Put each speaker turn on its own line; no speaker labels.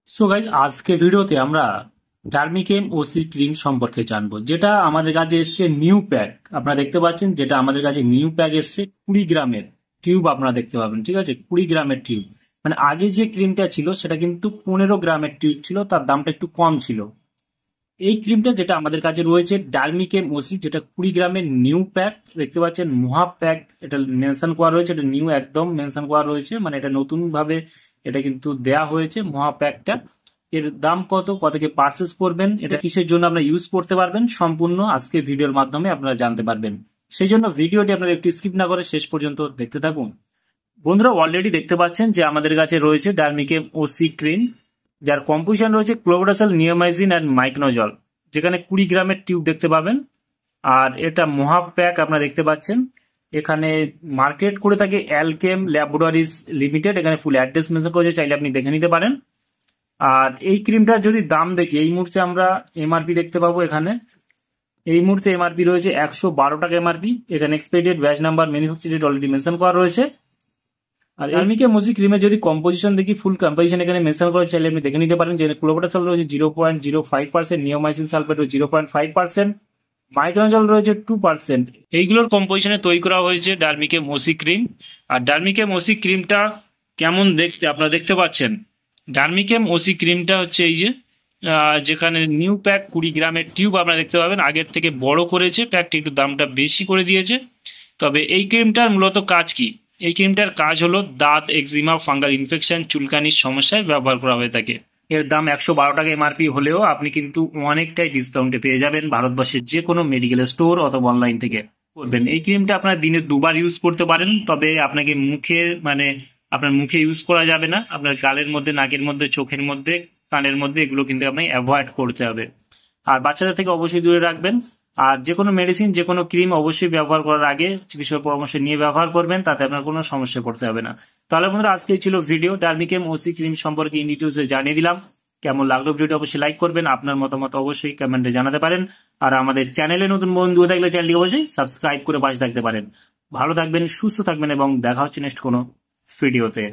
So guys আজকে ভিডিওতে আমরা ডার্মিকেম ওসি ক্রিম সম্পর্কে জানবো, যেটা আমাদের কাছে এসছে নিউ প্যাক। আপনারা দেখতে পাচ্ছেন, যেটা আমাদের কাছে নিউ প্যাক এসছে 20 গ্রামের টিউব আপনারা দেখতে পাবেন। ঠিক আছে, 20 গ্রামের টিউব। মানে আগে যে ক্রিমটা ছিল সেটা কিন্তু 15 গ্রামের টিউব ছিল, তার দামটা একটু কম ছিল। এই ক্রিমটা যেটা আমাদের কাছে রয়েছে ডার্মিকেম ওসি, যেটা 20 গ্রামের নিউ প্যাক দেখতে পাচ্ছেন। মহা প্যাক এটা মেনশন করা রয়েছে, এটা নিউ একদম মেনশন করা রয়েছে, মানে এটা নতুন ভাবে এটা কিন্তু দেয়া হয়েছে মহা প্যাকটা। এর দাম কত, কত থেকে পারচেস করবেন, এটা কিসের জন্য আপনারা ইউজ করতে পারবেন, সম্পূর্ণ আজকে ভিডিওর মাধ্যমে আপনারা জানতে পারবেন। সেই জন্য ভিডিওটি আপনারা একটু স্কিপ না করে শেষ পর্যন্ত দেখতে থাকুন। বন্ধুরা অলরেডি দেখতে পাচ্ছেন যে আমাদের কাছে রয়েছে ডার্মিকেম ওসি ক্রিম, যার কম্পোজিশন রয়েছে ক্লোভোডাসল, নিওমাইসিন অ্যান্ড মাইক্রোজল, যেখানে 20 গ্রামের টিউব দেখতে পাবেন। আর এটা মহা প্যাক আপনারা দেখতে পাচ্ছেন। এখানে মার্কেট করে থাকে অ্যালকেম ল্যাবরেটরিজ লিমিটেড, এখানে ফুল অ্যাড্রেস মেনশন করেছে, চাইলে আপনি দেখে নিতে পারেন। আর এই ক্রিমটার যদি দাম দেখি, এই মুহূর্তে আমরা এমআরপি দেখতে পাবো। এখানে এই মুহূর্তে এমআরপি রয়েছে 112 টাকা এমআরপি। এখানে expiry date, batch number, manufacture date already mention করা রয়েছে। আর ডার্মিকেম ওসি ক্রিমের যদি কম্পোজিশন দেখি, ফুল কম্পোজিশন এখানে মেনশন করা, চাইলে আপনি দেখে নিতে পারেন। যে ক্লোভোডাসল রয়েছে 0.05%, নিওমাইসিন সালফেট 0.5%, মাইক্রোজল রয়েছে 2%। এইগুলোর কম্পোজিশনে তৈরি করা হয়েছে ডার্মিকেম ওসি ক্রিম। আর ডার্মিকেম ওসি ক্রিমটা কেমন দেখতে আপনারা দেখতে পাচ্ছেন। ডার্মিকেম ওসি ক্রিমটা হচ্ছে এই যে যেখানে নিউ প্যাক 20 গ্রামের টিউব আপনারা দেখতে পাবেন, আগের থেকে বড় করেছে প্যাকটি, একটু দামটা বেশি করে দিয়েছে। তবে এই ক্রিমটার মূলত কাজ কি? এই ক্রিমটার কাজ হলো দাঁত, এক্সিমা, ফাঙ্গাল ইনফেকশন, চুলকানির সমস্যায় ব্যবহার করা হয়ে থাকে। এর দাম 112 টাকা এমআরপি হলেও আপনি কিন্তু অনেকটাই ডিসকাউন্টে পেয়ে যাবেন ভারতবর্ষের যে কোনো মেডিকেল স্টোর অথবা অনলাইন থেকে। করবেন এই ক্রিমটা আপনার দিনে 2বার ইউজ করতে পারেন, তবে আপনাকে মুখে মানে আপনার মুখে ইউজ করা যাবে না। আপনার গালের মধ্যে, নাকের মধ্যে, চোখের মধ্যে, কানের মধ্যে এগুলো কিন্তু আপনি অ্যাভয়েড করতে হবে। আর বাচ্চাদের থেকে অবশ্যই দূরে রাখবেন। আর যে কোনো মেডিসিন, যে কোনো ক্রিম অবশ্যই ব্যবহার করার আগে চিকিৎসক পরামর্শ নিয়ে ব্যবহার করবেন, তাতে আপনার কোনো সমস্যা পড়তে হবে না। তাহলে বন্ধুরা আজকে ছিল ভিডিও ডার্মিকেম ওসি ক্রিম সম্পর্কে ইন ডিটেইলসে জানিয়ে দিলাম। কেমন লাগলো ভিডিওটি অবশ্যই লাইক করবেন, আপনার মতামত অবশ্যই কমেন্টে জানাতে পারেন। আর আমাদের চ্যানেলে নতুন বন্ধু থাকলে চ্যানেলটি অবশ্যই সাবস্ক্রাইব করে পাশে থাকতে পারেন। ভালো থাকবেন, সুস্থ থাকবেন এবং দেখা হচ্ছে নেক্সট কোনো ভিডিওতে।